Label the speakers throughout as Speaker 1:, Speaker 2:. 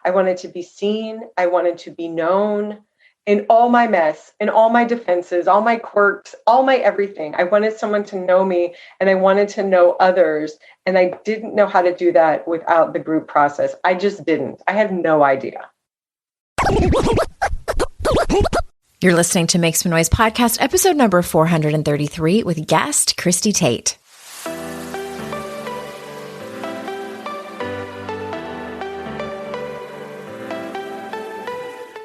Speaker 1: I wanted to be seen. I wanted to be known in all my mess, in all my defenses, all my quirks, all my everything. I wanted someone to know me and I wanted to know others. And I didn't know how to do that without the group process. I just didn't. I had no idea.
Speaker 2: You're listening to Make Some Noise podcast, episode number 433 with guest Christie Tate.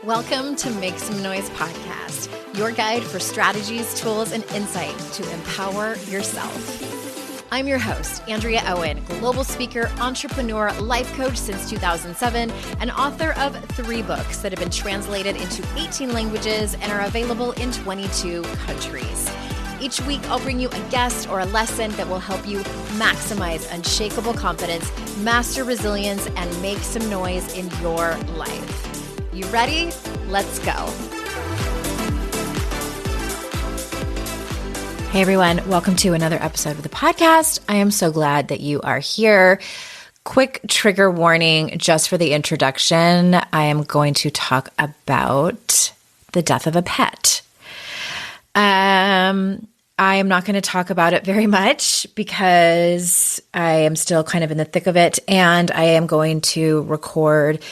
Speaker 2: Welcome to Make Some Noise podcast, your guide for strategies, tools, and insight to empower yourself. I'm your host, Andrea Owen, global speaker, entrepreneur, life coach since 2007, and author of 3 books that have been translated into 18 languages and are available in 22 countries. Each week, I'll bring you a guest or a lesson that will help you maximize unshakable confidence, master resilience, and make some noise in your life. You ready? Let's go. Hey everyone, welcome to another episode of the podcast. I am so glad that you are here. Quick trigger warning just for the introduction. I am going to talk about the death of a pet. I am not going to talk about it very much because I am still kind of in the thick of it, and I am going to record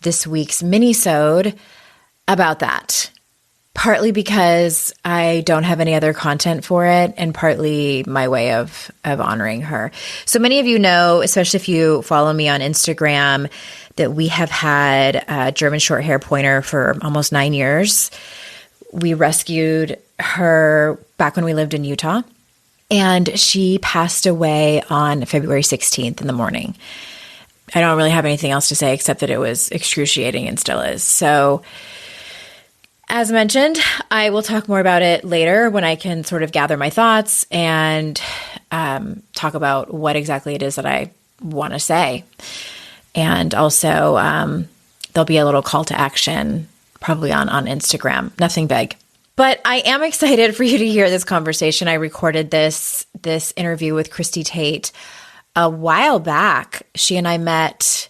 Speaker 2: this week's mini-sode about that. Partly because I don't have any other content for it, and partly my way of honoring her. So many of you know, especially if you follow me on Instagram, that we have had a German short hair pointer for almost 9 years. We rescued her back when we lived in Utah, and she passed away on February 16th in the morning. I don't really have anything else to say except that it was excruciating and still is. So as mentioned, I will talk more about it later when I can sort of gather my thoughts and talk about what exactly it is that I want to say. And also there'll be a little call to action probably on Instagram. Nothing big. But I am excited for you to hear this conversation. I recorded this interview with Christie Tate a while back. She and I met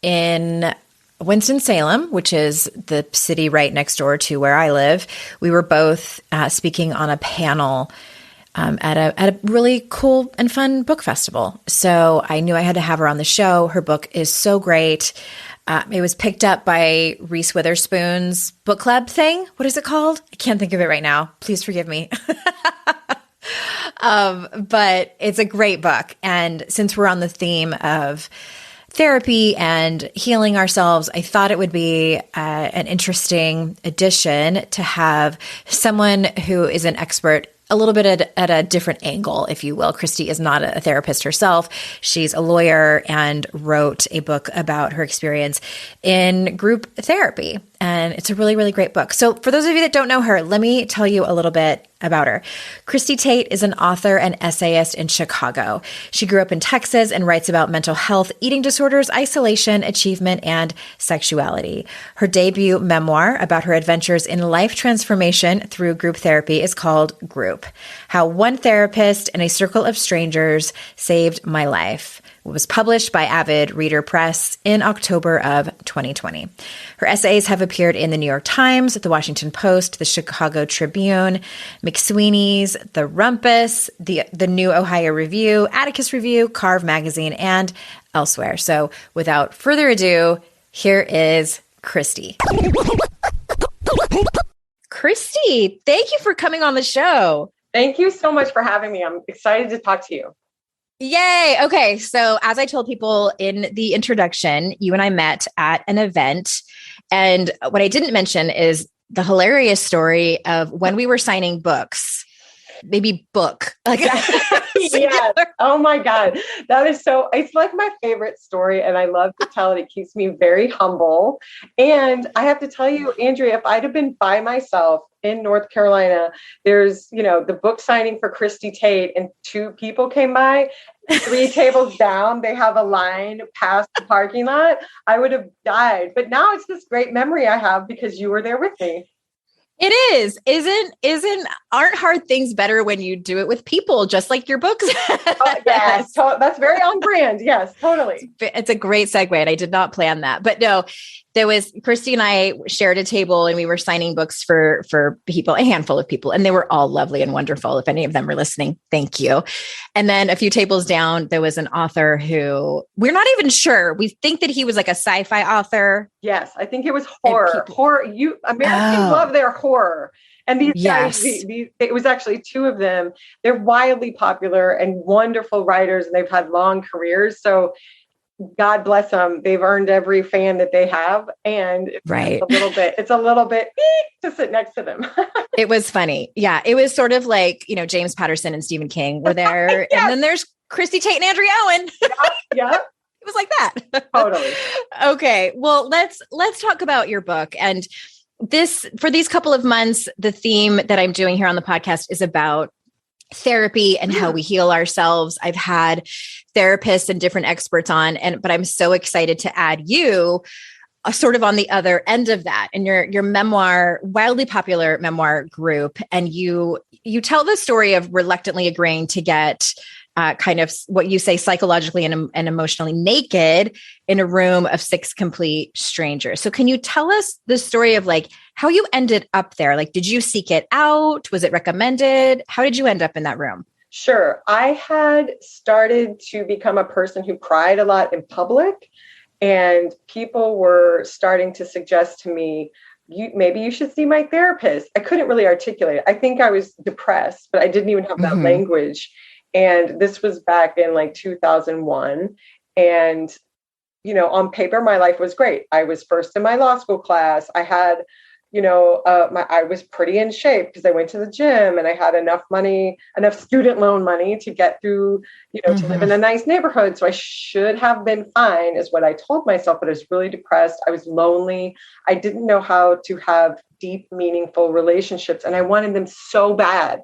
Speaker 2: in Winston-Salem, which is the city right next door to where I live. We were both speaking on a panel at a really cool and fun book festival. So I knew I had to have her on the show. Her book is so great. It was picked up by Reese Witherspoon's book club thing. What is it called? I can't think of it right now. Please forgive me. But it's a great book. And since we're on the theme of therapy and healing ourselves, I thought it would be an interesting addition to have someone who is an expert a little bit at a different angle, if you will. Christie is not a therapist herself. She's a lawyer and wrote a book about her experience in group therapy. And it's a really, really great book. So for those of you that don't know her, let me tell you a little bit about her. Christie Tate is an author and essayist in Chicago. She grew up in Texas and writes about mental health, eating disorders, isolation, achievement, and sexuality. Her debut memoir about her adventures in life transformation through group therapy is called Group: How One Therapist and a Circle of Strangers Saved My Life. It was published by Avid Reader Press in October of 2020. Her essays have appeared in the New York Times, the Washington Post, the Chicago Tribune, McSweeney's, The Rumpus, the New Ohio Review, Atticus Review, Carve Magazine, and elsewhere. So without further ado, here is Christie. Christie, thank you for coming on the show.
Speaker 1: Thank you so much for having me. I'm excited to talk to you.
Speaker 2: Yay. Okay. So as I told people in the introduction, you and I met at an event. And what I didn't mention is the hilarious story of when we were signing books, maybe book. Like
Speaker 1: yes. Oh my God. That is it's like my favorite story. And I love to tell it. It keeps me very humble. And I have to tell you, Andrea, if I'd have been by myself in North Carolina, there's, the book signing for Christie Tate, and 2 people came by, 3 tables down, they have a line past the parking lot, I would have died. But now it's this great memory I have because you were there with me.
Speaker 2: It is. Aren't hard things better when you do it with people, just like your books?
Speaker 1: Yes. That's very on brand. Yes, totally.
Speaker 2: It's a great segue, and I did not plan that. But no, there was Christy and I shared a table, and we were signing books for people, a handful of people, and they were all lovely and wonderful. If any of them were listening, thank you. And then a few tables down, there was an author who we're not even sure. We think that he was like a sci-fi author.
Speaker 1: Yes, I think it was horror. Horror. Americans love their horror. And these guys, it was actually two of them. They're wildly popular and wonderful writers, and they've had long careers. So God bless them. They've earned every fan that they have. And it's a little bit to sit next to them.
Speaker 2: It was funny. Yeah. It was sort of like, James Patterson and Stephen King were there. Yes. And then there's Christie Tate and Andrea Owen.
Speaker 1: Yeah.
Speaker 2: It was like that.
Speaker 1: Totally.
Speaker 2: Okay. Well, let's talk about your book. And for these couple of months, the theme that I'm doing here on the podcast is about therapy and how we heal ourselves. I've had therapists and different experts on, but I'm so excited to add you sort of on the other end of that in your memoir, wildly popular memoir group. And you tell the story of reluctantly agreeing to get kind of what you say psychologically and emotionally naked in a room of 6 complete strangers. So can you tell us the story of like how you ended up there? Like, did you seek it out? Was it recommended? How did you end up in that room?
Speaker 1: Sure. I had started to become a person who cried a lot in public, and people were starting to suggest to me, maybe you should see my therapist. I couldn't really articulate it. I think I was depressed, but I didn't even have that language. And this was back in like 2001. And, on paper, my life was great. I was first in my law school class. I had, I was pretty in shape because I went to the gym, and I had enough student loan money to get through, to live in a nice neighborhood. So I should have been fine is what I told myself, but I was really depressed. I was lonely. I didn't know how to have deep, meaningful relationships. And I wanted them so bad.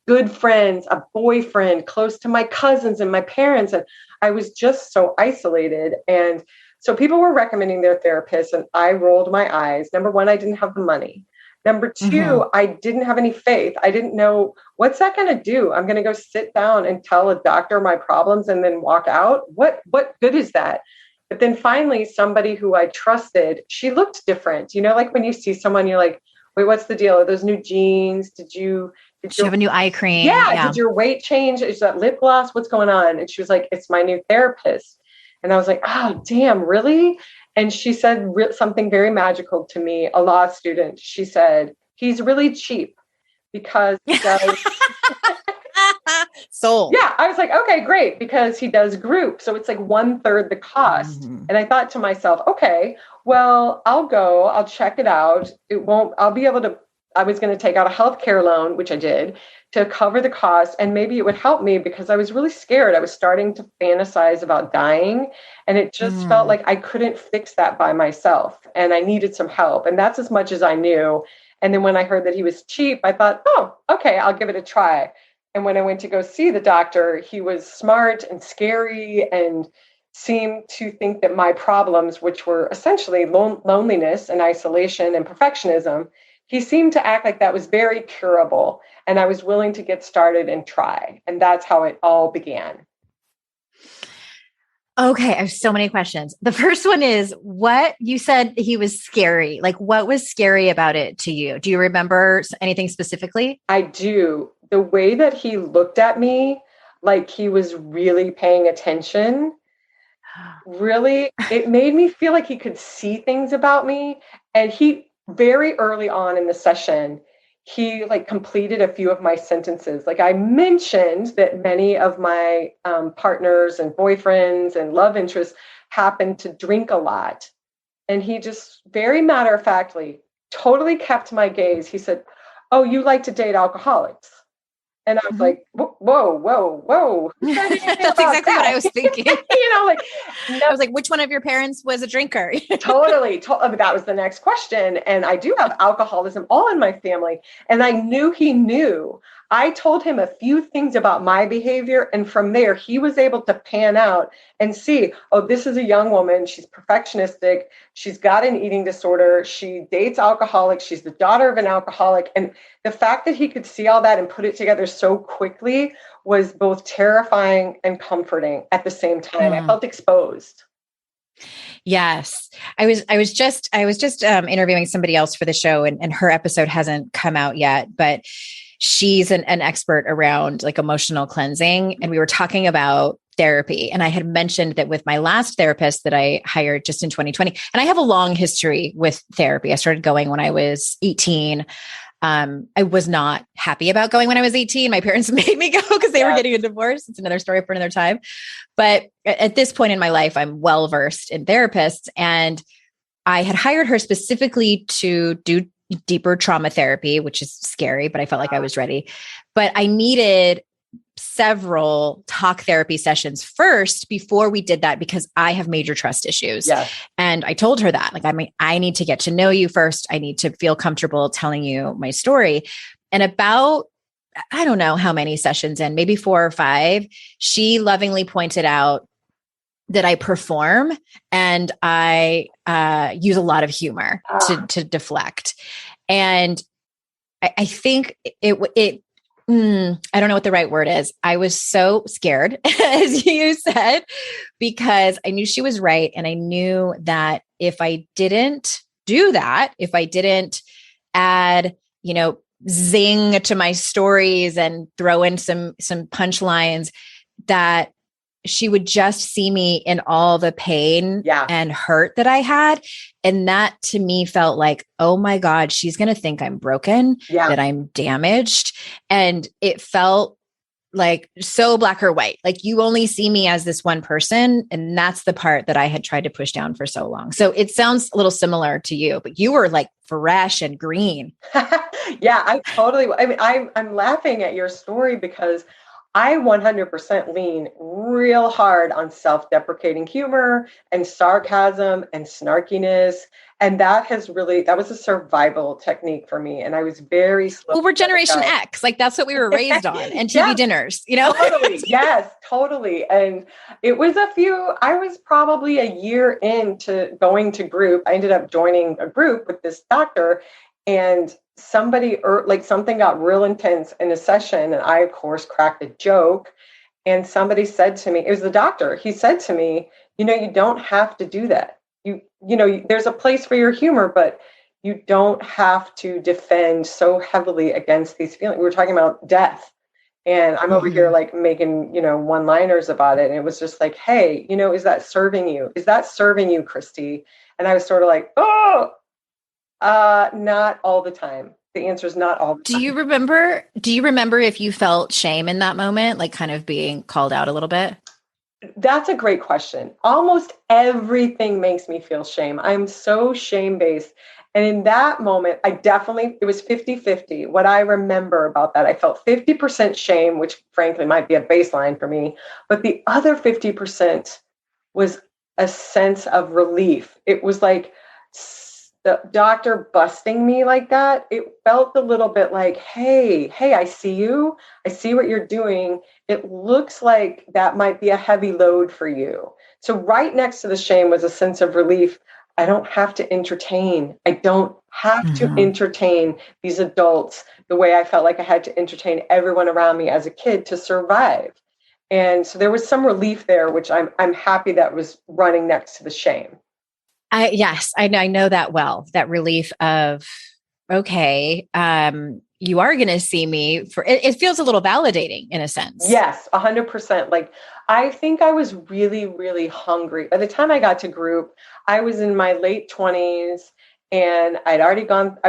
Speaker 1: Good friends, a boyfriend, close to my cousins and my parents. And I was just so isolated. And so people were recommending their therapists, and I rolled my eyes. Number one, I didn't have the money. Number two, I didn't have any faith. I didn't know, what's that going to do? I'm going to go sit down and tell a doctor my problems and then walk out. What good is that? But then finally, somebody who I trusted, she looked different. Like when you see someone, you're like, wait, what's the deal? Are those new jeans? Did you
Speaker 2: have a new eye cream?
Speaker 1: Yeah. Did your weight change? Is that lip gloss? What's going on? And she was like, it's my new therapist. And I was like, oh, damn, really? And she said something very magical to me, a law student. She said, he's really cheap because he does.
Speaker 2: Sold.
Speaker 1: Yeah. I was like, okay, great. Because he does group. So it's like 1/3 the cost. And I thought to myself, okay, well, I'll go, I'll check it out. I was going to take out a healthcare loan, which I did, to cover the cost. And maybe it would help me because I was really scared. I was starting to fantasize about dying. And it just felt like I couldn't fix that by myself. And I needed some help. And that's as much as I knew. And then when I heard that he was cheap, I thought, oh, okay, I'll give it a try. And when I went to go see the doctor, he was smart and scary and seemed to think that my problems, which were essentially loneliness and isolation and perfectionism, he seemed to act like that was very curable. And I was willing to get started and try. And that's how it all began.
Speaker 2: Okay. I have so many questions. The first one is, what you said he was scary. Like, what was scary about it to you? Do you remember anything specifically?
Speaker 1: I do. The way that he looked at me, like he was really paying attention, really, it made me feel like he could see things about me. And he, very early on in the session, he completed a few of my sentences. Like I mentioned that many of my partners and boyfriends and love interests happened to drink a lot. And he just very matter-of-factly totally kept my gaze. He said, oh, you like to date alcoholics. And I was like, whoa.
Speaker 2: That's exactly what I was thinking. I was like, which one of your parents was a drinker?
Speaker 1: Totally. That was the next question. And I do have alcoholism all in my family. And I knew he knew. I told him a few things about my behavior. And from there, he was able to pan out and see, oh, this is a young woman. She's perfectionistic. She's got an eating disorder. She dates alcoholics. She's the daughter of an alcoholic. And the fact that he could see all that and put it together so quickly was both terrifying and comforting at the same time. I felt exposed.
Speaker 2: Yes. I was just interviewing somebody else for the show, and her episode hasn't come out yet, but she's an expert around like emotional cleansing. And we were talking about therapy. And I had mentioned that with my last therapist that I hired just in 2020, and I have a long history with therapy. I started going when I was 18. I was not happy about going when I was 18. My parents made me go because they were getting a divorce. It's another story for another time. But at this point in my life, I'm well-versed in therapists, and I had hired her specifically to do deeper trauma therapy, which is scary, but I felt like I was ready. But I needed several talk therapy sessions first before we did that, because I have major trust issues.
Speaker 1: Yes.
Speaker 2: And I told her that, like, I need to get to know you first. I need to feel comfortable telling you my story. And about, I don't know how many sessions in, maybe 4 or 5, she lovingly pointed out that I perform and I use a lot of humor to deflect. And I think I don't know what the right word is. I was so scared, as you said, because I knew she was right. And I knew that if I didn't do that, if I didn't add, zing to my stories and throw in some punchlines, that she would just see me in all the pain and hurt that I had. And that to me felt like, oh my God, she's going to think I'm broken, that I'm damaged. And it felt like so black or white. Like, you only see me as this one person. And that's the part that I had tried to push down for so long. So it sounds a little similar to you, but you were like fresh and green.
Speaker 1: I'm laughing at your story because I 100% lean real hard on self-deprecating humor and sarcasm and snarkiness. And that was a survival technique for me. And I was very slow.
Speaker 2: Well, we're Generation X. Like, that's what we were raised on, and TV dinners,
Speaker 1: Totally. Yes, totally. And it was I was probably a year into going to group. I ended up joining a group with this doctor, and something got real intense in a session. And I, of course, cracked a joke. And somebody said to me, it was the doctor. He said to me, you don't have to do that. There's a place for your humor, but you don't have to defend so heavily against these feelings. We were talking about death, and I'm over here like making, one-liners about it. And it was just like, hey, is that serving you? Is that serving you, Christie? And I was sort of like, not all the time. The answer is not all the time.
Speaker 2: Do you remember if you felt shame in that moment, like kind of being called out a little bit?
Speaker 1: That's a great question. Almost everything makes me feel shame. I'm so shame-based. And in that moment, it was 50-50. What I remember about that, I felt 50% shame, which frankly might be a baseline for me. But the other 50% was a sense of relief. It was like the doctor busting me like that. It felt a little bit like, hey, I see you. I see what you're doing. It looks like that might be a heavy load for you. So right next to the shame was a sense of relief. I don't have to entertain. I don't have to entertain these adults the way I felt like I had to entertain everyone around me as a kid to survive. And so there was some relief there, which I'm happy that was running next to the shame.
Speaker 2: Yes, I know that well, that relief of, okay, you are going to see me for it feels a little validating in a sense.
Speaker 1: Yes, 100%. Like, I think I was really, really hungry. By the time I got to group, I was in my late 20s, and I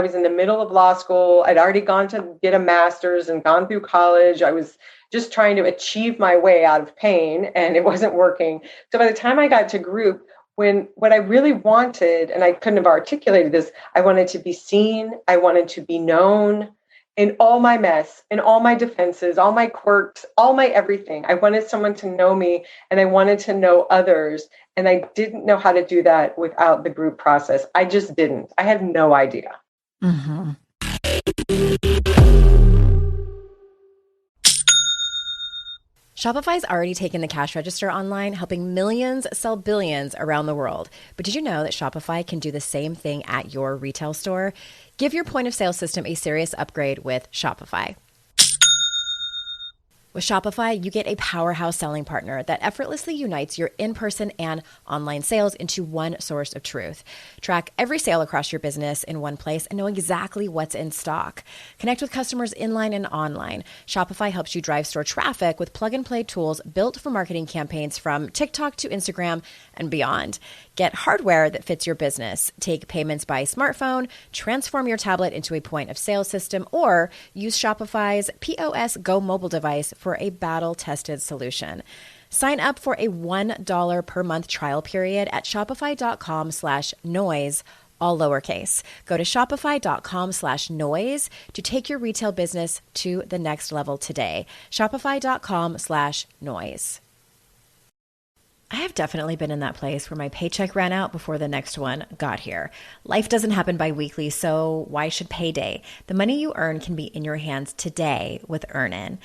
Speaker 1: was in the middle of law school. I'd already gone to get a master's and gone through college. I was just trying to achieve my way out of pain, and it wasn't working. So by the time I got to group, what I really wanted, and I couldn't have articulated this, I wanted to be seen, I wanted to be known in all my mess, in all my defenses, all my quirks, all my everything. I wanted someone to know me, and I wanted to know others. And I didn't know how to do that without the group process. I just didn't. I had no idea.
Speaker 2: Mm-hmm.
Speaker 3: Shopify's already taken the cash register online, helping millions sell billions around the world. But did you know that Shopify can do the same thing at your retail store? Give your point of sale system a serious upgrade with Shopify. With Shopify, you get a powerhouse selling partner that effortlessly unites your in-person and online sales into one source of truth. Track every sale across your business in one place and know exactly what's in stock. Connect with customers inline and online. Shopify helps you drive store traffic with plug-and-play tools built for marketing campaigns from TikTok to Instagram and beyond. Get hardware that fits your business. Take payments by smartphone, transform your tablet into a point of sale system, or use Shopify's POS Go mobile device for a battle-tested solution. Sign up for a $1 per month trial period at shopify.com/noise, all lowercase. Go to shopify.com/noise to take your retail business to the next level today. Shopify.com/noise. I have definitely been in that place where my paycheck ran out before the next one got here. Life doesn't happen bi-weekly, so why should payday? The money you earn can be in your hands today with Earnin.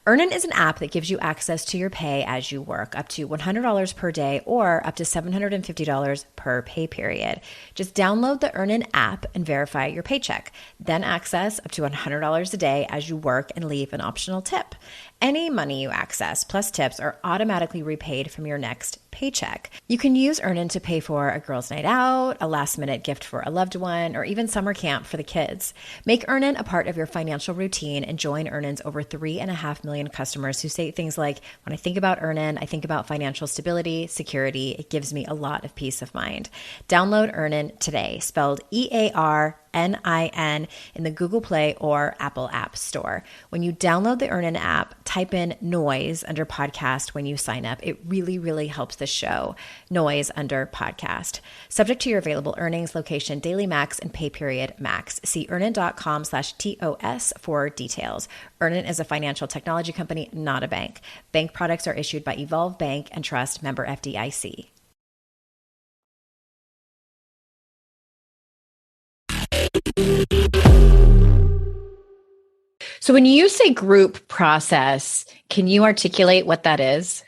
Speaker 3: Earnin is an app that gives you access to your pay as you work, up to $100 per day or up to $750 per pay period. Just download the Earnin app and verify your paycheck. Then access up to $100 a day as you work and leave an optional tip. Any money you access plus tips are automatically repaid from your next paycheck. You can use Earnin to pay for a girls' night out, a last-minute gift for a loved one, or even summer camp for the kids. Make Earnin a part of your financial routine and join Earnin's over 3.5 million customers who say things like, when I think about Earnin, I think about financial stability, security. It gives me a lot of peace of mind. Download Earnin today, spelled EARNIN, in the Google Play or Apple App Store. When you download the Earnin app, type in Noise under podcast when you sign up. It really, really helps the show. Noise under podcast. Subject to your available earnings, location, daily max, and pay period max. See earnin.com/TOS for details. Earnin is a financial technology company, not a bank. Bank products are issued by Evolve Bank and Trust, member FDIC.
Speaker 2: So when you say group process, can you articulate what that is?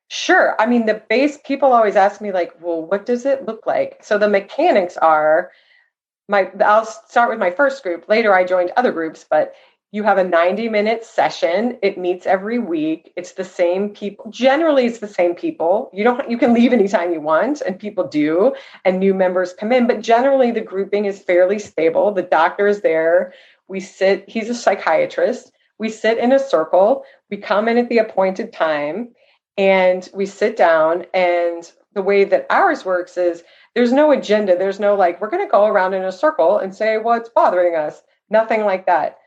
Speaker 1: Sure. I mean, the base people always ask me like, well, what does it look like? So the mechanics are I'll start with my first group. Later I joined other groups, but you have a 90-minute session. It meets every week. It's the same people. Generally, it's the same people. You can leave anytime you want, and people do, and new members come in. But generally, the grouping is fairly stable. The doctor is there. He's a psychiatrist. We sit in a circle. We come in at the appointed time, and we sit down. And the way that ours works is there's no agenda. There's no like, we're going to go around in a circle and say what's bothering us. Nothing like that.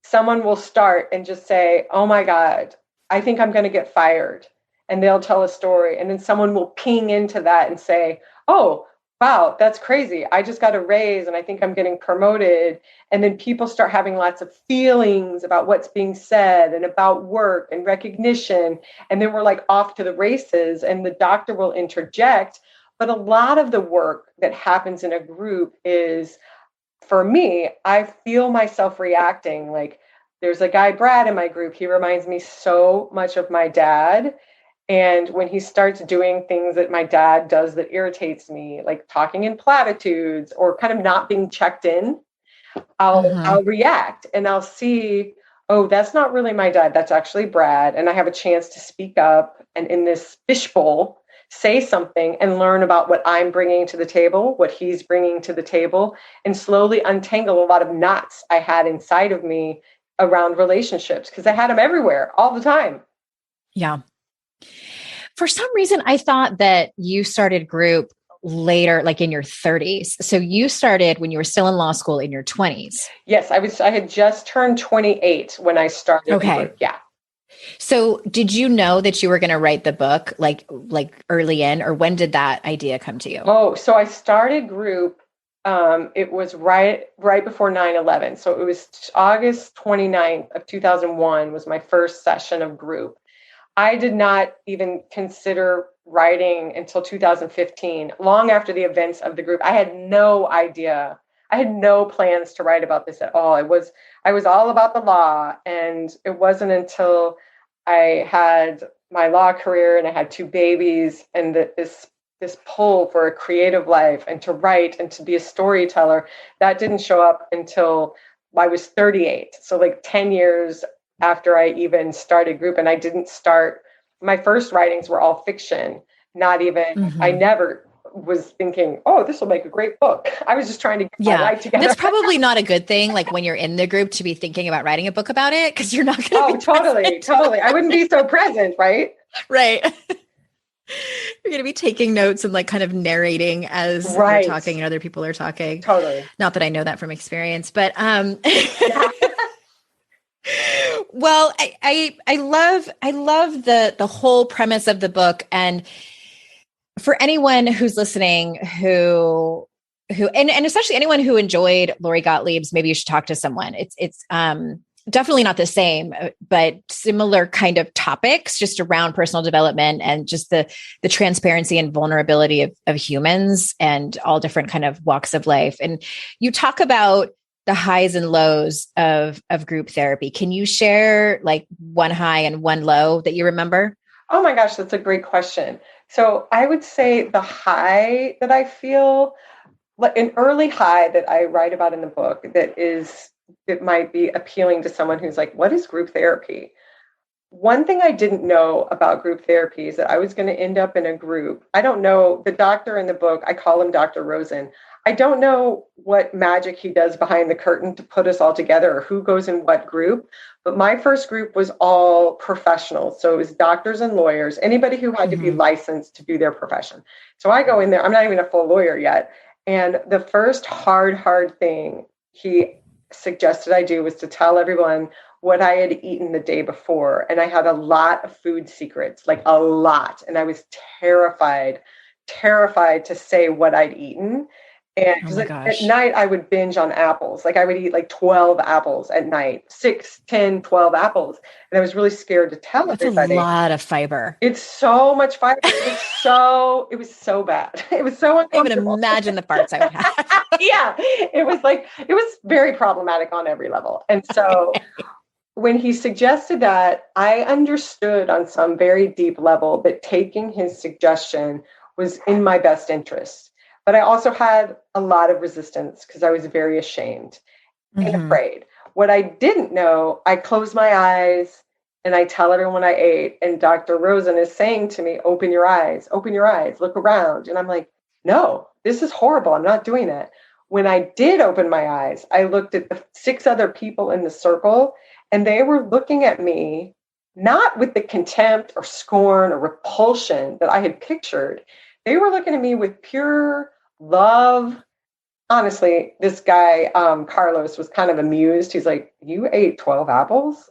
Speaker 1: Someone will start and just say, oh my God, I think I'm going to get fired. And they'll tell a story. And then someone will ping into that and say, oh, wow, that's crazy. I just got a raise and I think I'm getting promoted. And then people start having lots of feelings about what's being said and about work and recognition. And then we're like off to the races, and the doctor will interject. But a lot of the work that happens in a group is, for me, I feel myself reacting. Like, there's a guy, Brad, in my group. He reminds me so much of my dad. And when he starts doing things that my dad does that irritates me, like talking in platitudes or kind of not being checked in, I'll react and I'll see, oh, that's not really my dad. That's actually Brad. And I have a chance to speak up and in this fishbowl, say something and learn about what I'm bringing to the table, what he's bringing to the table, and slowly untangle a lot of knots I had inside of me around relationships, because I had them everywhere all the time.
Speaker 2: Yeah. For some reason, I thought that you started group later, like in your 30s. So you started when you were still in law school in your 20s.
Speaker 1: Yes, I had just turned 28 when I started.
Speaker 2: Okay.
Speaker 1: Yeah.
Speaker 2: So did you know that you were going to write the book like early in, or when did that idea come to you?
Speaker 1: Oh, so I started group. It was right before 9/11. So it was August 29th of 2001 was my first session of group. I did not even consider writing until 2015, long after the events of the group. I had no idea. I had no plans to write about this at all. I was all about the law. And it wasn't until I had my law career and I had 2 babies and this pull for a creative life and to write and to be a storyteller, that didn't show up until I was 38. So like 10 years after I even started group. And I didn't start, my first writings were all fiction, not even, I never was thinking, oh, this will make a great book. I was just trying to get my life together.
Speaker 3: That's probably not a good thing. Like when you're in the group to be thinking about writing a book about it, because you're not going to be
Speaker 1: totally. I wouldn't be so present, right?
Speaker 3: Right. You're going to be taking notes and like kind of narrating as you're talking and other people are talking.
Speaker 1: Totally.
Speaker 3: Not that I know that from experience, but well, I love the whole premise of the book. And for anyone who's listening who and especially anyone who enjoyed Lori Gottlieb's Maybe You Should Talk to Someone. It's definitely not the same, but similar kind of topics just around personal development and just the transparency and vulnerability of humans and all different kind of walks of life. And you talk about the highs and lows of group therapy. Can you share like one high and one low that you remember?
Speaker 1: Oh my gosh, that's a great question. So I would say the high that I feel, like an early high that I write about in the book it might be appealing to someone who's like, what is group therapy? One thing I didn't know about group therapy is that I was going to end up in a group. I don't know the doctor in the book. I call him Dr. Rosen. I don't know what magic he does behind the curtain to put us all together or who goes in what group. But my first group was all professionals. So it was doctors and lawyers, anybody who had to be licensed to do their profession. So I go in there. I'm not even a full lawyer yet. And the first hard thing he suggested I do was to tell everyone what I had eaten the day before. And I had a lot of food secrets, like a lot. And I was terrified to say what I'd eaten. And at night I would binge on apples. Like I would eat like 12 apples at night, 6, 10, 12 apples. And I was really scared to tell everybody.
Speaker 3: That's a lot of fiber.
Speaker 1: It's so much fiber. It was so bad. It was so uncomfortable.
Speaker 3: I can imagine the farts I would have.
Speaker 1: Yeah. It was very problematic on every level. And so when he suggested that, I understood on some very deep level that taking his suggestion was in my best interest. But I also had a lot of resistance because I was very ashamed and afraid. What I didn't know, I closed my eyes and I tell everyone I ate. And Dr. Rosen is saying to me, open your eyes, look around. And I'm like, no, this is horrible. I'm not doing that. When I did open my eyes, I looked at the 6 other people in the circle and they were looking at me, not with the contempt or scorn or repulsion that I had pictured. They were looking at me with pure love. Honestly, this guy, Carlos, was kind of amused. He's like, you ate 12 apples?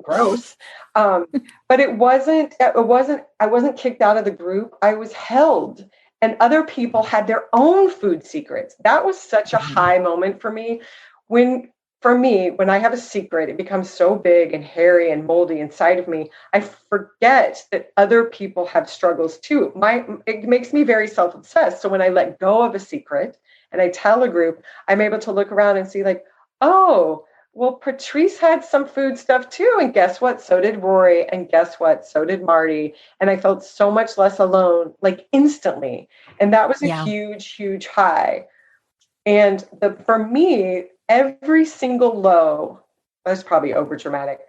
Speaker 1: Gross. But I wasn't kicked out of the group. I was held and other people had their own food secrets. That was such a high moment for me. When I have a secret, it becomes so big and hairy and moldy inside of me. I forget that other people have struggles too. It makes me very self-obsessed. So when I let go of a secret and I tell a group, I'm able to look around and see like, oh, well, Patrice had some food stuff too. And guess what? So did Rory. And guess what? So did Marty. And I felt so much less alone, like instantly. And that was a huge, huge high. And for me, every single low, that's probably over dramatic.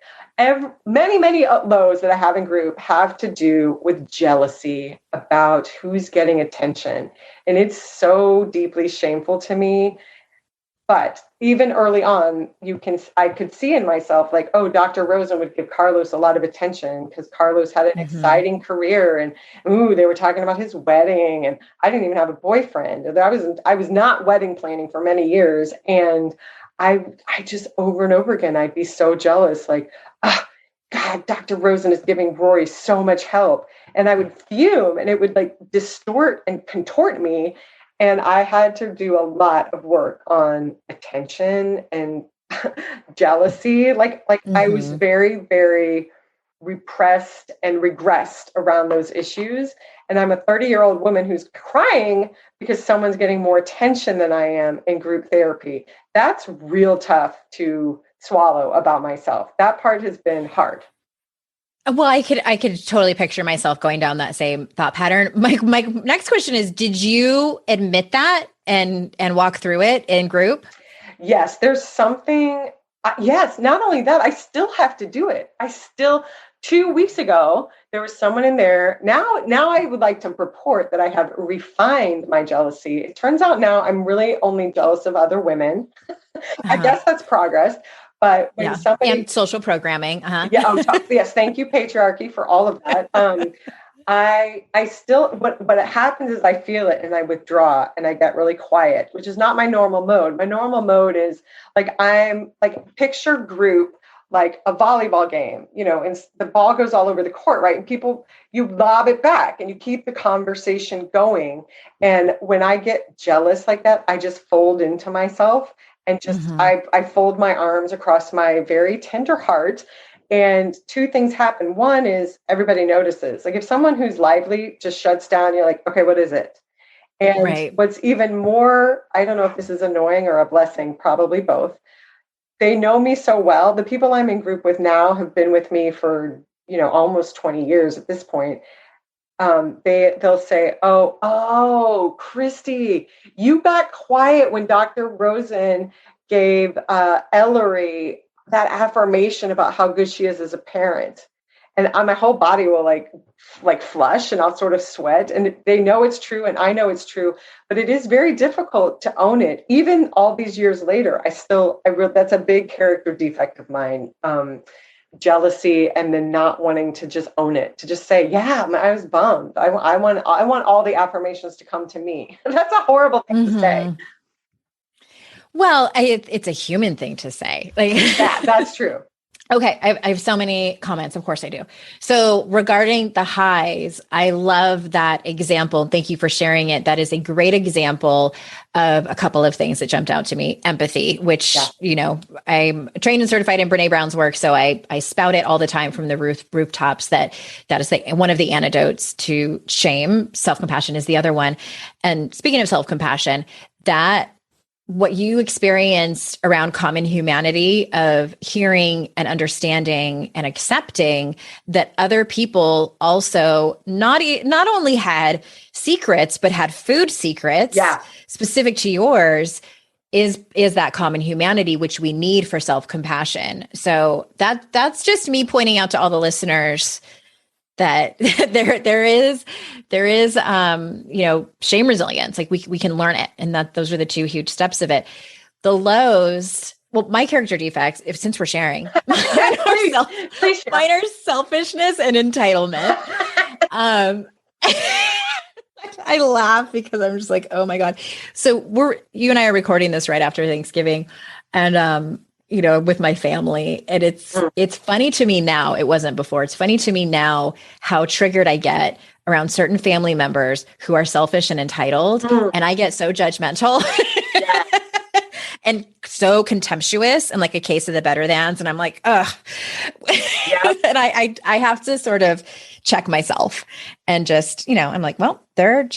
Speaker 1: Many lows that I have in group have to do with jealousy about who's getting attention. And it's so deeply shameful to me. But even early on, I could see in myself like, oh, Dr. Rosen would give Carlos a lot of attention because Carlos had an exciting career, and they were talking about his wedding, and I didn't even have a boyfriend. I was not wedding planning for many years, and I just over and over again, I'd be so jealous, like, God, Dr. Rosen is giving Rory so much help, and I would fume, and it would like distort and contort me. And I had to do a lot of work on attention and jealousy. Like I was very, very repressed and regressed around those issues. And I'm a 30-year-old woman who's crying because someone's getting more attention than I am in group therapy. That's real tough to swallow about myself. That part has been hard.
Speaker 2: Well, I could totally picture myself going down that same thought pattern. My next question is, did you admit that and walk through it in group?
Speaker 1: Yes, there's something. Yes, not only that, I still have to do it. 2 weeks ago, there was someone in there. Now I would like to report that I have refined my jealousy. It turns out now I'm really only jealous of other women. I
Speaker 2: Uh-huh.
Speaker 1: guess that's progress. But when
Speaker 2: Yeah.
Speaker 1: somebody,
Speaker 2: And social programming. Uh-huh.
Speaker 1: yeah, yes, thank you, patriarchy, for all of that. I still, what it happens is I feel it and I withdraw and I get really quiet, which is not my normal mode. My normal mode is like, I'm like, picture group, like a volleyball game, and the ball goes all over the court, right? And you lob it back and you keep the conversation going. And when I get jealous like that, I just fold into myself and
Speaker 2: Mhm.
Speaker 1: I fold my arms across my very tender heart. And two things happen. One is everybody notices. Like if someone who's lively just shuts down, you're like, okay, what is it? And
Speaker 2: Right.
Speaker 1: what's even more, I don't know if this is annoying or a blessing, probably both. They know me so well. The people I'm in group with now have been with me for, almost 20 years at this point. They'll say, oh, Christy, you got quiet when Dr. Rosen gave Ellery that affirmation about how good she is as a parent. And my whole body will like flush, and I'll sort of sweat. And they know it's true, and I know it's true. But it is very difficult to own it, even all these years later. That's a big character defect of mine. Jealousy, and then not wanting to just own it, to just say, yeah, I was bummed. I want all the affirmations to come to me. That's a horrible thing to say.
Speaker 2: Mhm. Well, it's a human thing to say. Like,
Speaker 1: Yeah, that's true.
Speaker 2: okay, I have so many comments. Of course I do. So regarding the highs, I love that example. Thank you for sharing it. That is a great example of a couple of things that jumped out to me. Empathy, which,
Speaker 1: Yeah.
Speaker 2: I'm trained and certified in Brene Brown's work. So I spout it all the time from the rooftops that is one of the antidotes to shame. Self-compassion is the other one. And speaking of self-compassion, that what you experienced around common humanity of hearing and understanding and accepting that other people also not only had secrets but had food secrets,
Speaker 1: Yeah.
Speaker 2: specific to yours, is that common humanity which we need for self-compassion. So that's just me pointing out to all the listeners that there is shame resilience. Like we can learn it, and that those are the two huge steps of it. The lows, well, my character defects, if since we're sharing,
Speaker 1: Please share.
Speaker 2: mine are selfishness and entitlement. um I laugh because I'm just like, oh my God. So you and I are recording this right after Thanksgiving, and with my family. And it's funny to me now. It wasn't before. It's funny to me now how triggered I get around certain family members who are selfish and entitled. And I get so judgmental
Speaker 1: Yeah.
Speaker 2: and so contemptuous and like a case of the better thans. And I'm like, ugh.
Speaker 1: Yeah.
Speaker 2: And I have to sort of check myself and just, I'm like, well, they're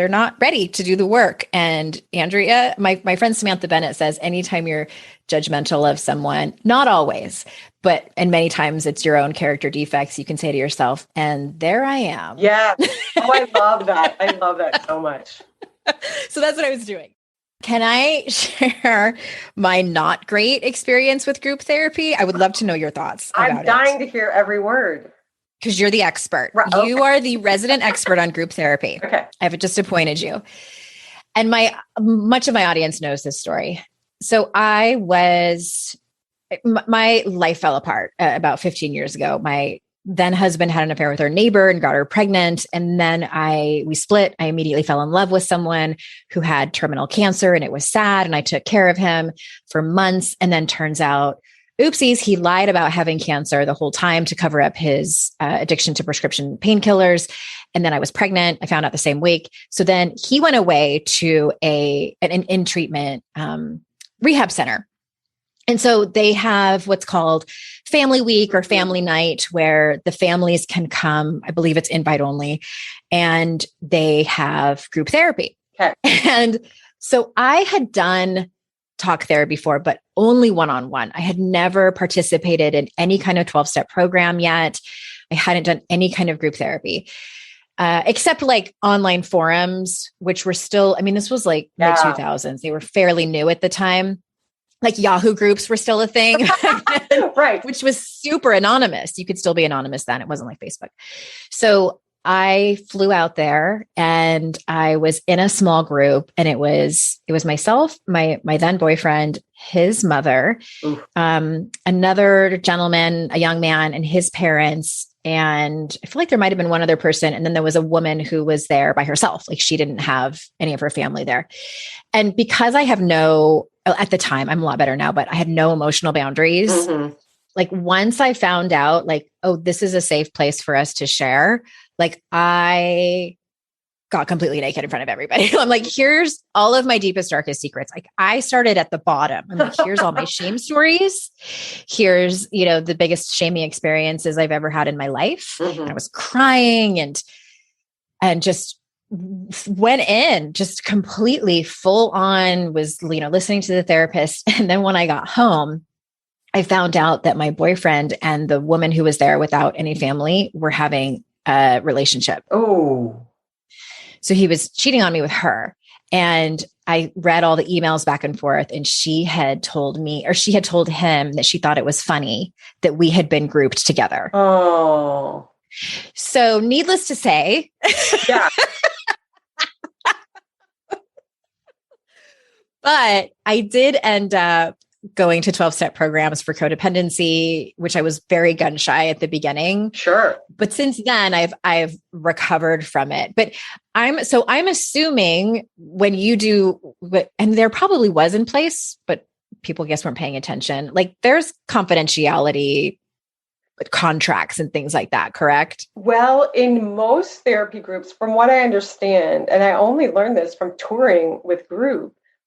Speaker 2: not ready to do the work. And Andrea, my friend Samantha Bennett says, anytime you're judgmental of someone, not always, and many times it's your own character defects, you can say to yourself, and there I am.
Speaker 1: Yeah. Oh, I love that. I love that so much.
Speaker 2: So that's what I was doing. Can I share my not great experience with group therapy? I would love to know your thoughts about
Speaker 1: I'm dying to hear every word.
Speaker 2: because you're the expert.
Speaker 1: Right, okay.
Speaker 2: You are the resident expert on group therapy.
Speaker 1: Okay.
Speaker 2: I've just appointed you. And much of my audience knows this story. So my life fell apart about 15 years ago. My then husband had an affair with her neighbor and got her pregnant. And then we split. I immediately fell in love with someone who had terminal cancer, and it was sad. And I took care of him for months. And then turns out, oopsies, he lied about having cancer the whole time to cover up his addiction to prescription painkillers. And then I was pregnant. I found out the same week. So then he went away to an in-treatment rehab center. And so they have what's called family week or family night, where the families can come. I believe it's invite only, and they have group therapy.
Speaker 1: Okay.
Speaker 2: And so I had done
Speaker 3: talk therapy for, but only one-on-one. I had never participated in any kind of 12-step program yet. I hadn't done any kind of group therapy, except like online forums, which were still, I mean, this was like mid 2000s. They were fairly new at the time. Like Yahoo groups were still a thing,
Speaker 1: right?
Speaker 3: Which was super anonymous. You could still be anonymous then. It wasn't like Facebook. So I flew out there and I was in a small group, and it was myself, my then boyfriend, his mother, another gentleman, a young man, and his parents. And I feel like there might've been one other person. And then there was a woman who was there by herself. Like she didn't have any of her family there. And because I have at the time, I'm a lot better now, but I had no emotional boundaries.
Speaker 1: Mm-hmm.
Speaker 3: Like once I found out like, oh, this is a safe place for us to share. Like I got completely naked in front of everybody. I'm like, here's all of my deepest, darkest secrets. Like I started at the bottom. I'm like, here's all my shame stories. Here's, the biggest shaming experiences I've ever had in my life.
Speaker 1: Mm-hmm.
Speaker 3: And I was crying and just went in just completely full on, was, listening to the therapist. And then when I got home, I found out that my boyfriend and the woman who was there without any family were having a relationship.
Speaker 1: Oh,
Speaker 3: so he was cheating on me with her. And I read all the emails back and forth, and she had told him that she thought it was funny that we had been grouped together.
Speaker 1: Oh,
Speaker 3: so needless to say,
Speaker 1: yeah.
Speaker 3: But I did end up going to 12-step programs for codependency, which I was very gun shy at the beginning.
Speaker 1: Sure.
Speaker 3: But since then I've recovered from it. But I'm assuming when you do, and there probably was in place, but people weren't paying attention. Like there's confidentiality contracts and things like that, correct?
Speaker 1: Well, in most therapy groups, from what I understand, and I only learned this from touring with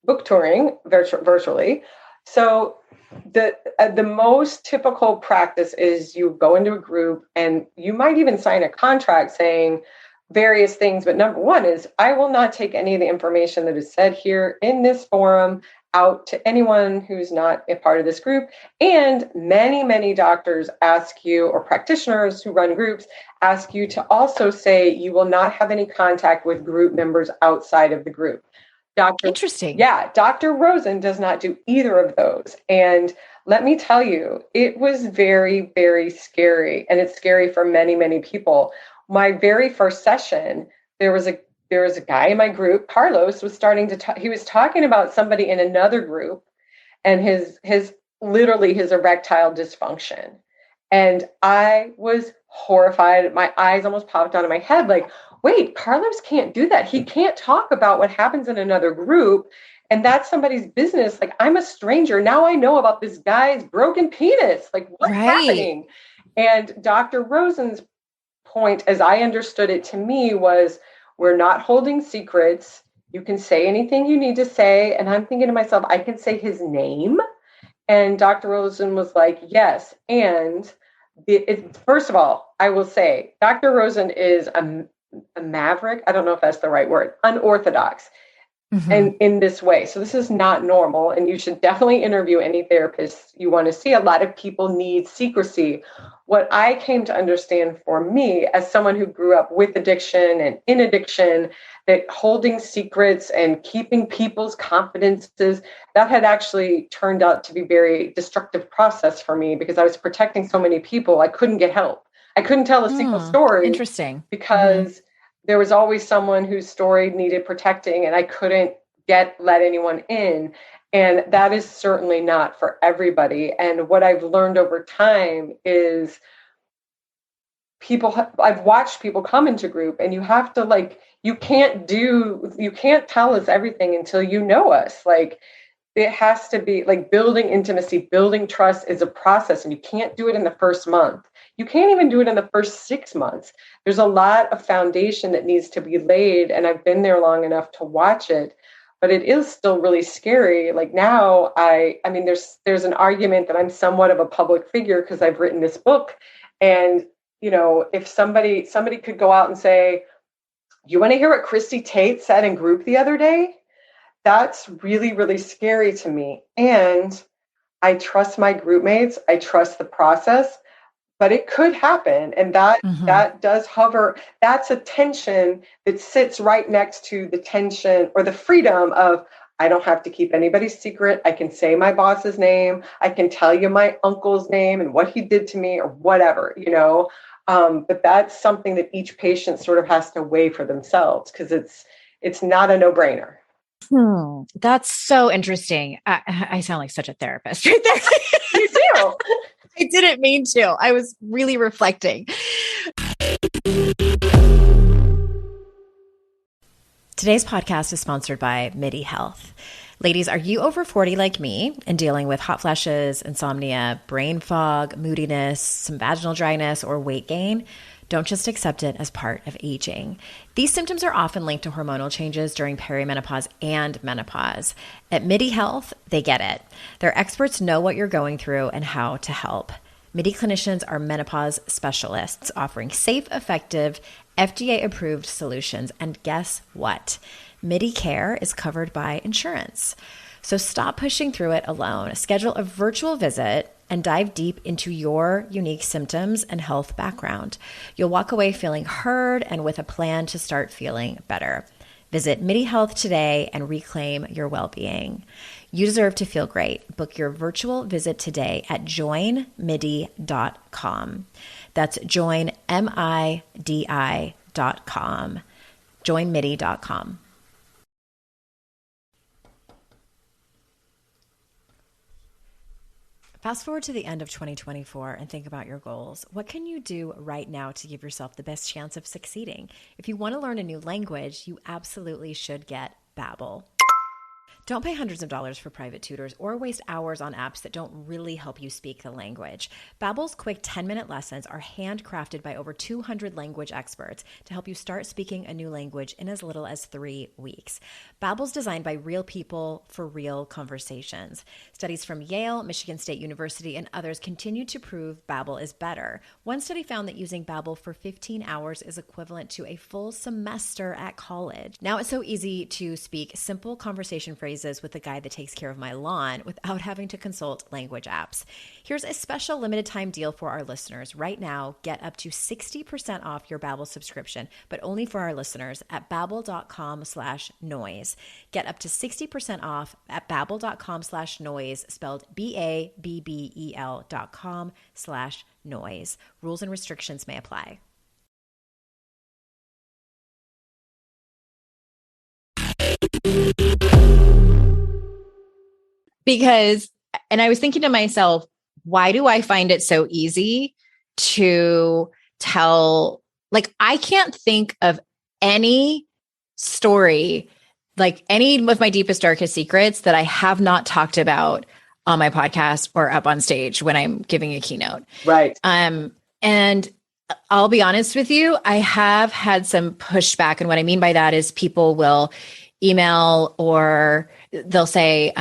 Speaker 1: book touring virtually. So the most typical practice is you go into a group and you might even sign a contract saying various things. But number one is I will not take any of the information that is said here in this forum out to anyone who's not a part of this group. And many, many doctors ask you, or practitioners who run groups ask you to also say you will not have any contact with group members outside of the group.
Speaker 3: Interesting.
Speaker 1: Yeah, Dr. Rosen does not do either of those. And let me tell you, it was very, very scary. And it's scary for many, many people. My very first session, there was a guy in my group, Carlos, was starting to talk. He was talking about somebody in another group and his erectile dysfunction. And I was horrified. My eyes almost popped out of my head. Like, wait, Carlos can't do that. He can't talk about what happens in another group. And that's somebody's business. Like, I'm a stranger. Now I know about this guy's broken penis. Like, what's happening? And Dr. Rosen's point, as I understood it to me, was we're not holding secrets. You can say anything you need to say. And I'm thinking to myself, I can say his name. And Dr. Rosen was like, yes. And first of all, I will say Dr. Rosen is a maverick. I don't know if that's the right word, unorthodox. And in this way. So this is not normal. And you should definitely interview any therapist you want to see. A lot of people need secrecy. What I came to understand for me as someone who grew up with addiction and in addiction, that holding secrets and keeping people's confidences, that had actually turned out to be a very destructive process for me because I was protecting so many people. I couldn't get help. I couldn't tell a single story.
Speaker 3: Interesting.
Speaker 1: Because there was always someone whose story needed protecting and I couldn't let anyone in. And that is certainly not for everybody. And what I've learned over time is I've watched people come into group and you have to you can't tell us everything until you know us. Like it has to be like building intimacy, building trust is a process and you can't do it in the first month. You can't even do it in the first 6 months. There's a lot of foundation that needs to be laid. And I've been there long enough to watch it, but it is still really scary. Like now I mean, there's an argument that I'm somewhat of a public figure because I've written this book. And, if somebody could go out and say, you want to hear what Christie Tate said in group the other day? that's really, really scary to me. And I trust my group mates. I trust the process, but it could happen. And that does hover. That's a tension that sits right next to the tension or the freedom of, I don't have to keep anybody's secret. I can say my boss's name. I can tell you my uncle's name and what he did to me or whatever, but that's something that each patient sort of has to weigh for themselves, because it's not a no-brainer.
Speaker 2: That's so interesting. I sound like such a therapist right there.
Speaker 1: You do.
Speaker 2: I didn't mean to. I was really reflecting.
Speaker 3: Today's podcast is sponsored by MIDI Health. Ladies, are you over 40 like me and dealing with hot flashes, insomnia, brain fog, moodiness, some vaginal dryness, or weight gain? Don't just accept it as part of aging. These symptoms are often linked to hormonal changes during perimenopause and menopause. At MIDI Health, they get it. Their experts know what you're going through and how to help. MIDI clinicians are menopause specialists offering safe, effective, FDA-approved solutions. And guess what? MIDI care is covered by insurance. So stop pushing through it alone. Schedule a virtual visit and dive deep into your unique symptoms and health background. You'll walk away feeling heard and with a plan to start feeling better. Visit MIDI Health today and reclaim your well-being. You deserve to feel great. Book your virtual visit today at joinmidi.com. That's joinmidi.com. joinmidi.com. Fast forward to the end of 2024 and think about your goals. What can you do right now to give yourself the best chance of succeeding? If you want to learn a new language, you absolutely should get Babbel. Don't pay hundreds of dollars for private tutors or waste hours on apps that don't really help you speak the language. Babbel's quick 10-minute lessons are handcrafted by over 200 language experts to help you start speaking a new language in as little as 3 weeks. Babbel's designed by real people for real conversations. Studies from Yale, Michigan State University, and others continue to prove Babbel is better. One study found that using Babbel for 15 hours is equivalent to a full semester at college. Now it's so easy to speak simple conversation phrases with the guy that takes care of my lawn without having to consult language apps. Here's a special limited time deal for our listeners. Right now, get up to 60% off your Babbel subscription, but only for our listeners at babbel.com/noise. Get up to 60% off at babbel.com/noise, spelled BABBEL.com/noise. Rules and restrictions may apply.
Speaker 2: Because, and I was thinking to myself, why do I find it so easy to tell? Like, I can't think of any story, like any of my deepest, darkest secrets that I have not talked about on my podcast or up on stage when I'm giving a keynote.
Speaker 1: Right.
Speaker 2: And I'll be honest with you, I have had some pushback. And what I mean by that is people will email or they'll say,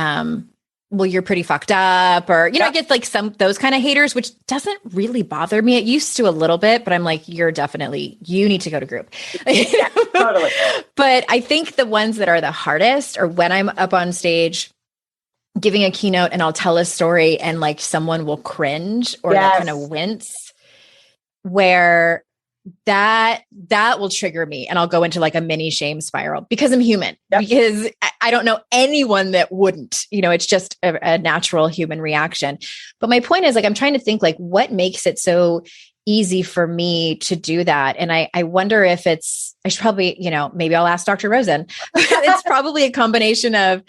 Speaker 2: well, you're pretty fucked up, or, I get like those kind of haters, which doesn't really bother me. It used to a little bit, but I'm like, you need to go to group.
Speaker 1: Totally.
Speaker 2: But I think the ones that are the hardest are when I'm up on stage giving a keynote and I'll tell a story and like someone will cringe or kind of wince, where that will trigger me and I'll go into like a mini shame spiral because I'm human, because I don't know anyone that wouldn't, it's just a natural human reaction. But my point is, like, I'm trying to think like what makes it so easy for me to do that. And I wonder if I should probably, maybe I'll ask Dr. Rosen. It's probably a combination of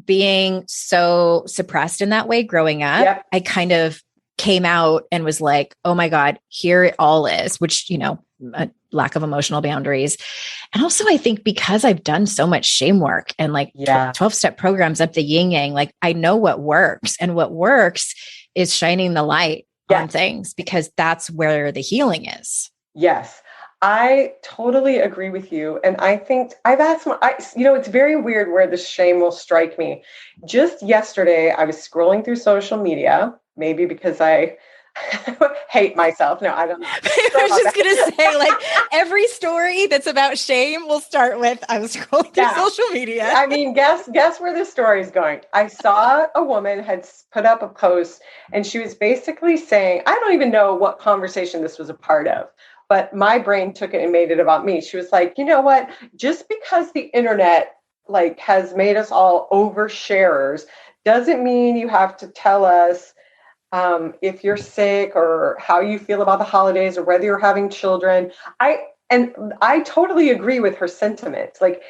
Speaker 2: being so suppressed in that way growing up.
Speaker 1: Yep.
Speaker 2: I kind of came out and was like, oh my God, here it all is, which, a lack of emotional boundaries. And also I think because I've done so much shame work and like 12-step programs up the yin yang, like I know what works, and what works is shining the light on things, because that's where the healing is.
Speaker 1: Yes. I totally agree with you. And I think I've asked it's very weird where the shame will strike me. Just yesterday, I was scrolling through social media, maybe because I hate myself. No, I don't know.
Speaker 3: I was just going to say, like, every story that's about shame will start with, I was scrolling through social media.
Speaker 1: I mean, guess where the story is going. I saw a woman had put up a post and she was basically saying, I don't even know what conversation this was a part of, but my brain took it and made it about me. She was like, you know what? Just because the internet like has made us all oversharers doesn't mean you have to tell us if you're sick or how you feel about the holidays or whether you're having children. I totally agree with her sentiments. Like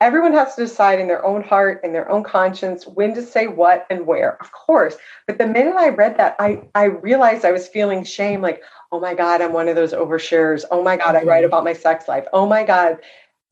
Speaker 1: everyone has to decide in their own heart and their own conscience when to say what and where, of course. But the minute I read that, I realized I was feeling shame. Like, oh my God, I'm one of those oversharers. Oh my God, I write about my sex life. Oh my God.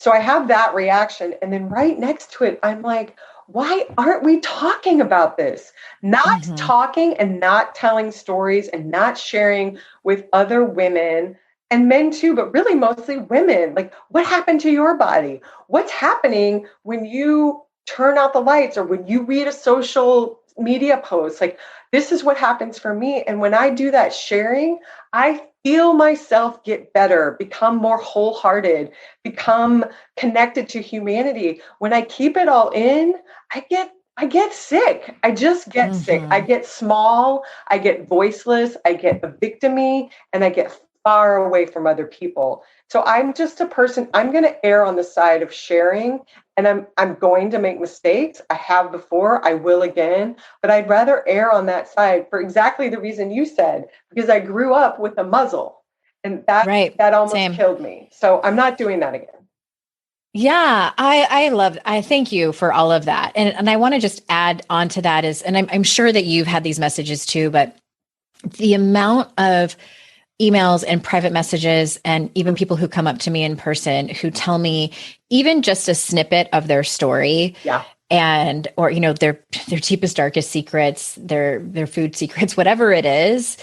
Speaker 1: So I have that reaction. And then right next to it, I'm like, why aren't we talking about this? Not talking and not telling stories and not sharing with other women and men too, but really mostly women. Like, what happened to your body? What's happening when you turn out the lights or when you read a social media post? Like, this is what happens for me. And when I do that sharing, I feel myself get better, become more wholehearted, become connected to humanity. When I keep it all in, I get sick. I just get sick. I get small, I get voiceless, I get a victim-y, and I get far away from other people. So I'm just a person, I'm going to err on the side of sharing, and I'm going to make mistakes. I have before, I will again, but I'd rather err on that side for exactly the reason you said, because I grew up with a muzzle and that almost killed me. So I'm not doing that again.
Speaker 3: Yeah, I thank you for all of that. And I want to just add on to that is, and I'm sure that you've had these messages too, but the amount of emails and private messages and even people who come up to me in person who tell me even just a snippet of their story.
Speaker 1: Yeah.
Speaker 3: And, or, you know, their deepest, darkest secrets, their food secrets, whatever it is.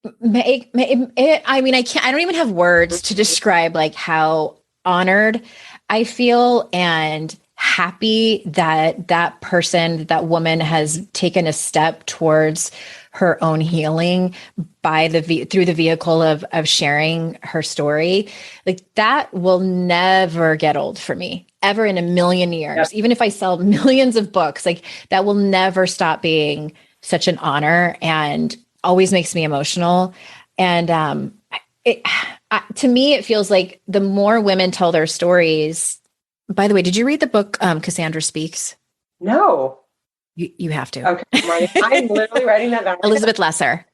Speaker 3: I mean, I don't even have words to describe like how honored I feel and happy that that person, that woman has taken a step towards her own healing by through the vehicle of sharing her story. Like that will never get old for me, ever in a million years. Yep. Even if I sell millions of books, like that will never stop being such an honor and always makes me emotional. And to me, it feels like the more women tell their stories. By the way, did you read the book Cassandra Speaks?
Speaker 1: No.
Speaker 3: You have to.
Speaker 1: Okay, I'm literally writing that down.
Speaker 3: Elizabeth Lesser,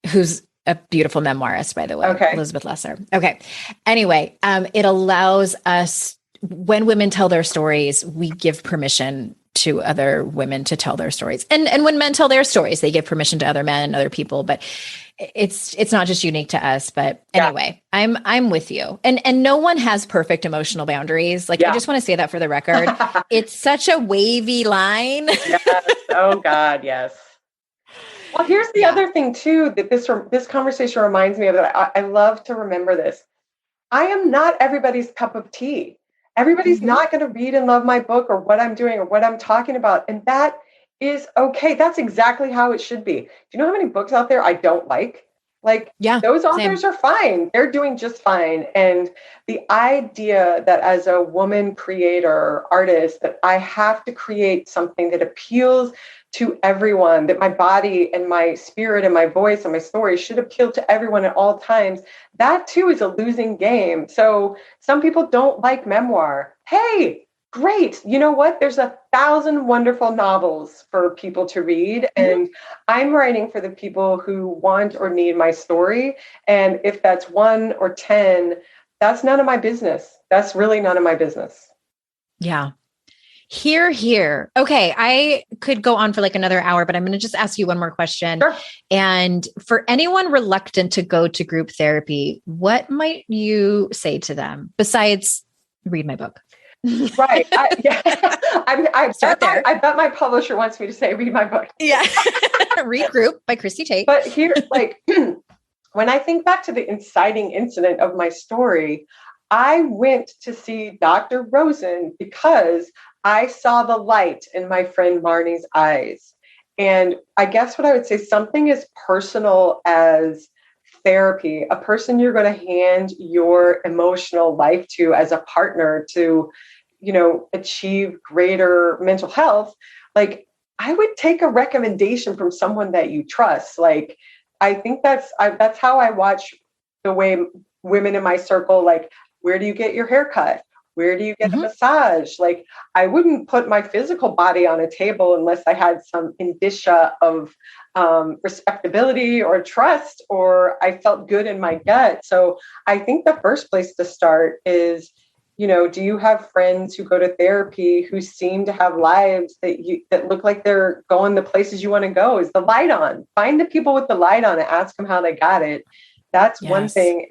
Speaker 3: who's a beautiful memoirist, by the way.
Speaker 1: Okay.
Speaker 3: Elizabeth Lesser. Okay. Anyway, it allows us, when women tell their stories, we give permission to other women to tell their stories. And when men tell their stories, they give permission to other men and other people. But it's not just unique to us. But anyway, I'm with you. And no one has perfect emotional boundaries. Like I just want to say that for the record. It's such a wavy line.
Speaker 1: Yes. Oh God, yes. Well, here's the other thing too, that this conversation reminds me of that. I love to remember this. I am not everybody's cup of tea. Everybody's not going to read and love my book or what I'm doing or what I'm talking about. And that is okay. That's exactly how it should be. Do you know how many books out there I don't like? Like those authors are fine. They're doing just fine. And the idea that as a woman creator, artist, that I have to create something that appeals to everyone, that my body and my spirit and my voice and my story should appeal to everyone at all times, that too is a losing game. So some people don't like memoir. Hey, great. You know what? There's 1,000 wonderful novels for people to read. And I'm writing for the people who want or need my story. And if that's 1 or 10, that's none of my business. That's really none of my business.
Speaker 3: Yeah. Here. Okay. I could go on for like another hour, but I'm going to just ask you one more question.
Speaker 1: Sure.
Speaker 3: And for anyone reluctant to go to group therapy, what might you say to them besides read my book?
Speaker 1: Right. I bet my publisher wants me to say, read my book.
Speaker 3: Yeah. Read Group by Christie Tate.
Speaker 1: But here, like, when I think back to the inciting incident of my story, I went to see Dr. Rosen because I saw the light in my friend Marnie's eyes. And I guess what I would say, something as personal as therapy, a person you're going to hand your emotional life to as a partner to, achieve greater mental health. Like, I would take a recommendation from someone that you trust. Like, I think that's how I watch the way women in my circle, like, where do you get your hair cut? Where do you get a massage? Like, I wouldn't put my physical body on a table unless I had some indicia of respectability or trust, or I felt good in my gut. So I think the first place to start is, do you have friends who go to therapy who seem to have lives that look like they're going the places you want to go? Is the light on? Find the people with the light on and ask them how they got it. That's one thing.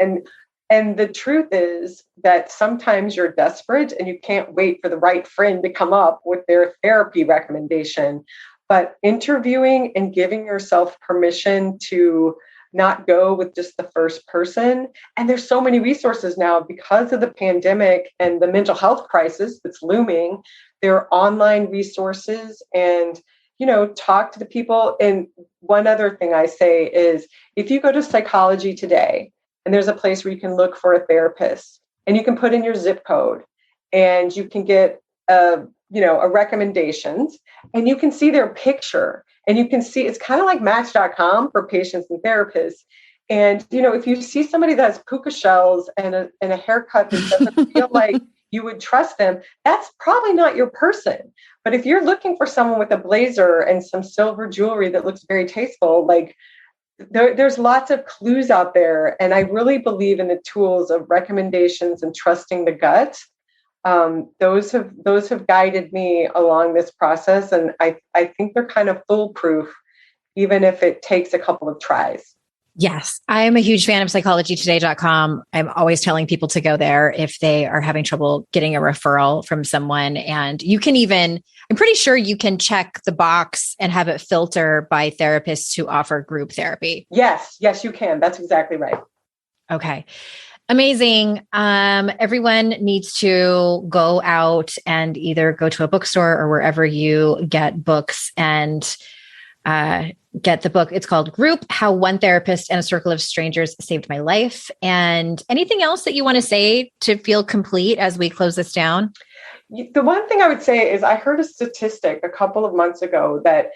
Speaker 1: And the truth is that sometimes you're desperate and you can't wait for the right friend to come up with their therapy recommendation. But interviewing and giving yourself permission to not go with just the first person. And there's so many resources now because of the pandemic and the mental health crisis that's looming. There are online resources and, talk to the people. And one other thing I say is, if you go to Psychology Today, and there's a place where you can look for a therapist and you can put in your zip code and you can get a recommendations and you can see their picture and you can see, it's kind of like Match.com for patients and therapists. And, if you see somebody that has puka shells and a haircut that doesn't feel like you would trust them, that's probably not your person. But if you're looking for someone with a blazer and some silver jewelry that looks very tasteful, like, there's lots of clues out there. And I really believe in the tools of recommendations and trusting the gut. Those have guided me along this process. And I think they're kind of foolproof, even if it takes a couple of tries.
Speaker 3: Yes, I'm a huge fan of psychologytoday.com. I'm always telling people to go there if they are having trouble getting a referral from someone. And you can even, I'm pretty sure you can check the box and have it filter by therapists who offer group therapy.
Speaker 1: Yes, you can. That's exactly right.
Speaker 3: Okay. Amazing. Everyone needs to go out and either go to a bookstore or wherever you get books and get the book. It's called Group: How One Therapist and a Circle of Strangers Saved My Life. And anything else that you want to say to feel complete as we close this down?
Speaker 1: The one thing I would say is, I heard a statistic a couple of months ago that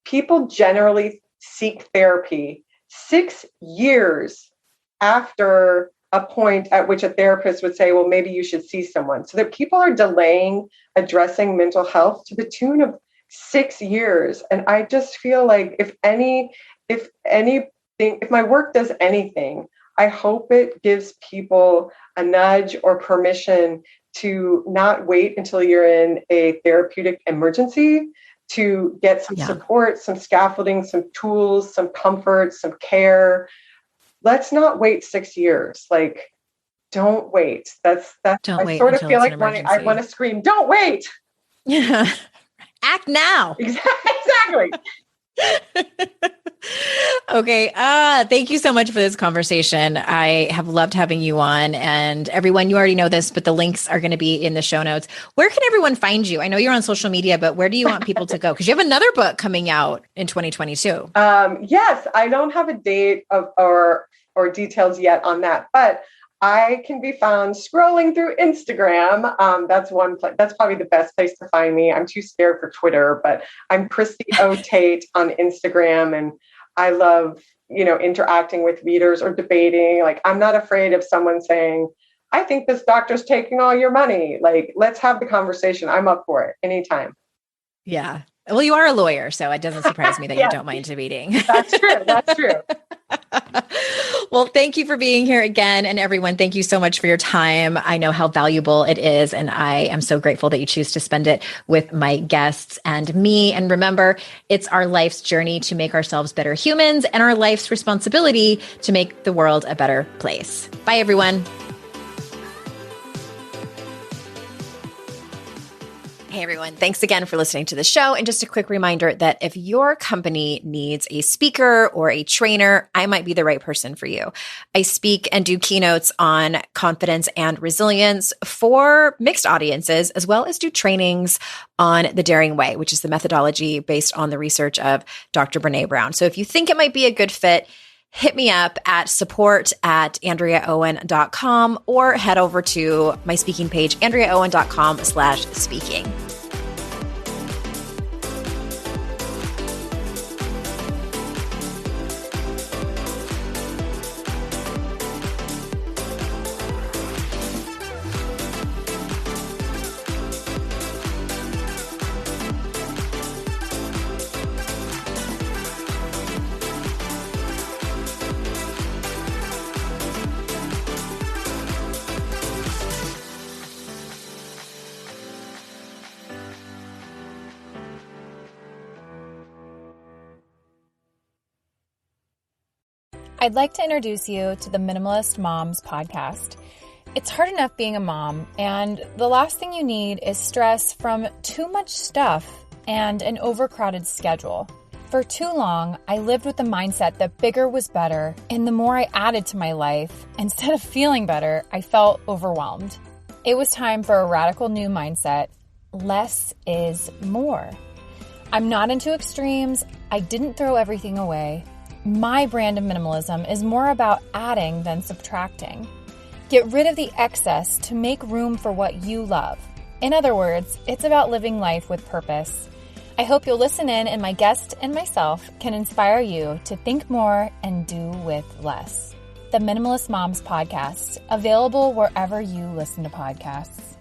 Speaker 1: people generally seek therapy 6 years after a point at which a therapist would say, well, maybe you should see someone. So that people are delaying addressing mental health to the tune of 6 years. And I just feel like if my work does anything, I hope it gives people a nudge or permission to not wait until you're in a therapeutic emergency, to get some support, some scaffolding, some tools, some comfort, some care. Let's not wait 6 years. Like, don't wait. That's
Speaker 3: Don't
Speaker 1: I sort of feel like I want to scream, don't wait.
Speaker 3: Yeah. Act now.
Speaker 1: Exactly.
Speaker 3: Okay. Thank you so much for this conversation. I have loved having you on, and everyone, you already know this, but the links are going to be in the show notes. Where can everyone find you? I know you're on social media, but where do you want people to go? Because you have another book coming out in 2022.
Speaker 1: Yes, I don't have a date or details yet on that, but I can be found scrolling through Instagram. That's one place. That's probably the best place to find me. I'm too scared for Twitter, but I'm Christie Tate on Instagram, and I love, interacting with readers or debating. Like, I'm not afraid of someone saying, I think this doctor's taking all your money. Like, let's have the conversation. I'm up for it anytime.
Speaker 3: Yeah. Well, you are a lawyer, so it doesn't surprise me that you don't mind debating.
Speaker 1: That's true. That's true.
Speaker 3: Well, thank you for being here again. And everyone, thank you so much for your time. I know how valuable it is, and I am so grateful that you choose to spend it with my guests and me. And remember, it's our life's journey to make ourselves better humans and our life's responsibility to make the world a better place. Bye, everyone. Hey everyone, thanks again for listening to the show. And just a quick reminder that if your company needs a speaker or a trainer, I might be the right person for you. I speak and do keynotes on confidence and resilience for mixed audiences, as well as do trainings on the Daring Way, which is the methodology based on the research of Dr. Brené Brown. So if you think it might be a good fit, hit me up at support@AndreaOwen.com or head over to my speaking page, AndreaOwen.com/speaking.
Speaker 4: I'd like to introduce you to the Minimalist Moms podcast. It's hard enough being a mom, and the last thing you need is stress from too much stuff and an overcrowded schedule. For too long, I lived with the mindset that bigger was better, and the more I added to my life, instead of feeling better, I felt overwhelmed. It was time for a radical new mindset. Less is more. I'm not into extremes. I didn't throw everything away. My brand of minimalism is more about adding than subtracting. Get rid of the excess to make room for what you love. In other words, it's about living life with purpose. I hope you'll listen in, and my guest and myself can inspire you to think more and do with less. The Minimalist Moms podcast, available wherever you listen to podcasts.